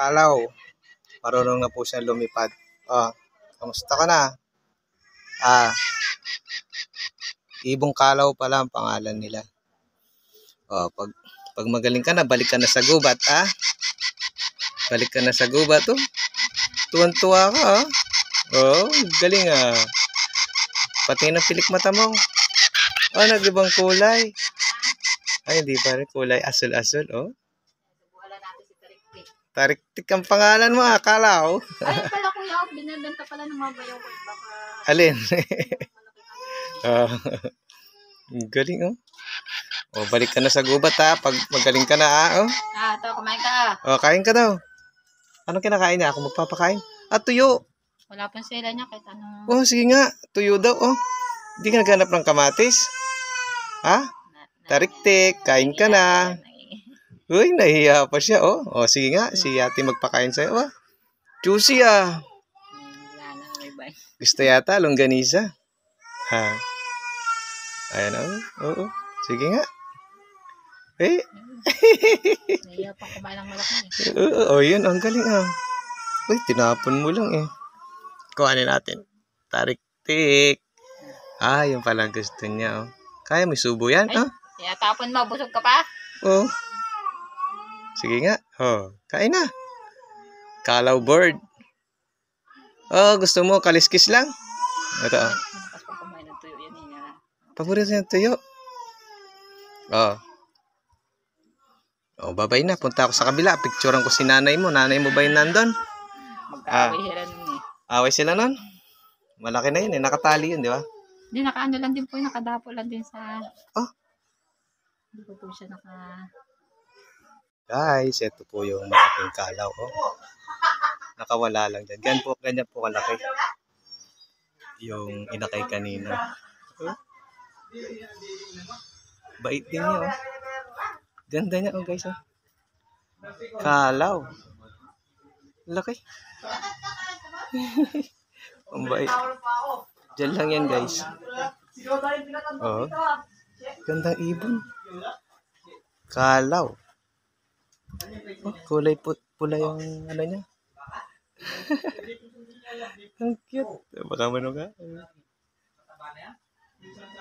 Kalaw. Marunong na po siya lumipad. Oh, kamusta ka na? Ibong Kalaw pala ang pangalan nila. Oh, pag magaling ka na, balik ka na sa gubat, Balik ka na sa gubat, oh. Tuwan-tuwa ka, Oh, galing, Pati ng pilik mata mo. Oh, nag-ibang kulay. Ay, hindi pa rin kulay. Asul-asul, oh. Wala natin si Tariktik. Tariktik ang pangalan mo, Kalaw. Ayun pala kuya, binibenta pala ng mga bayaw ko. Baka... Alin? Galing, oh. Oh, balik ka na sa gubat, Pag magaling ka na, oh. Ito, kumain ka, Oh, kain ka daw. Anong kinakain niya? Ako magpapakain. Tuyo. Wala pang sila niya kahit anong... Oh, sige nga. Tuyo daw, oh. Hindi ka naghanap ng kamatis? Tariktik, kain ka na. Uy, nahiya pa siya, oh. Oh, sige nga. Si ate magpakain sa'yo, Juicy, Wala na, may bay. Gusto yata, longganisa. Ayan, oh. Sige nga. Nahiya pa kumain ng malaki. Oh, yun. Ang galing, Uy, tinapon mo lang, Kuhanin natin. Tariktik. Yun pala gusto niya, Kaya may subo yan, Kaya tapon mo, busog ka pa? Oh. Sige nga. Oh, kain na. Kalaw bird. Oh, gusto mo kaliskis lang? Ito, Tapos pag kumain ng tuyo, yan Paborito niya tuyo. Oh, babay na. Punta ako sa kabila. Picturean ko si nanay mo. Nanay mo ba yun nandun? Magkaaway sila nun Away sila nun? Malaki na yun, Nakatali yun, di ba? Hindi, nakaano lang din po yun. Nakadapo lang din sa... Hindi po siya Guys, ito po yung malaking kalaw, Nakawala lang dyan. Ganyan po kalaki. Yung inakay kanina. Bait din niya, Ganda niya, guys, Kalaw. Laki. Ang bait. Diyan lang yan, guys. Gandang ibon. Kalaw. Kulay pula yung ano niya. Ang cute. Baka mano ka.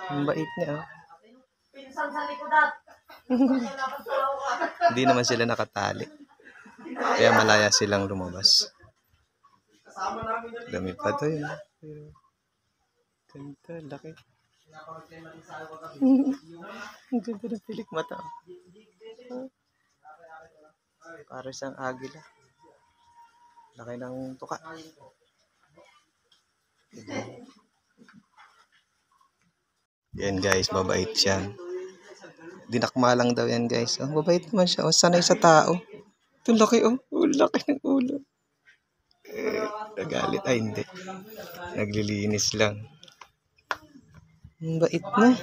Ang bait niya, Hindi naman sila nakatali. Kaya malaya silang lumabas. Dami pa to yun. Ganda, laki. Ang ganda ng pilik mata. Para siyang agila. Laki ng tuka. Yan, guys, mabait siya. Dinakma lang daw yan, guys. Mabait naman siya. Sanay sa tao. Ito laki, laki ng ulo. Nagalit. Ay, hindi. Naglilinis lang. Ang bait mo.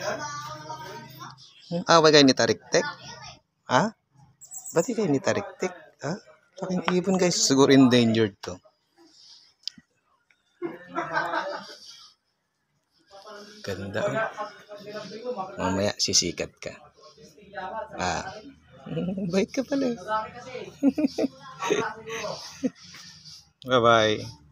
Away kayo ni Tariktik? Ba't kayo ni Tariktik? Laking ibon, guys. Siguro endangered to. Ganda. Mamaya sisikat ka. Bait ka pala. Bye-bye.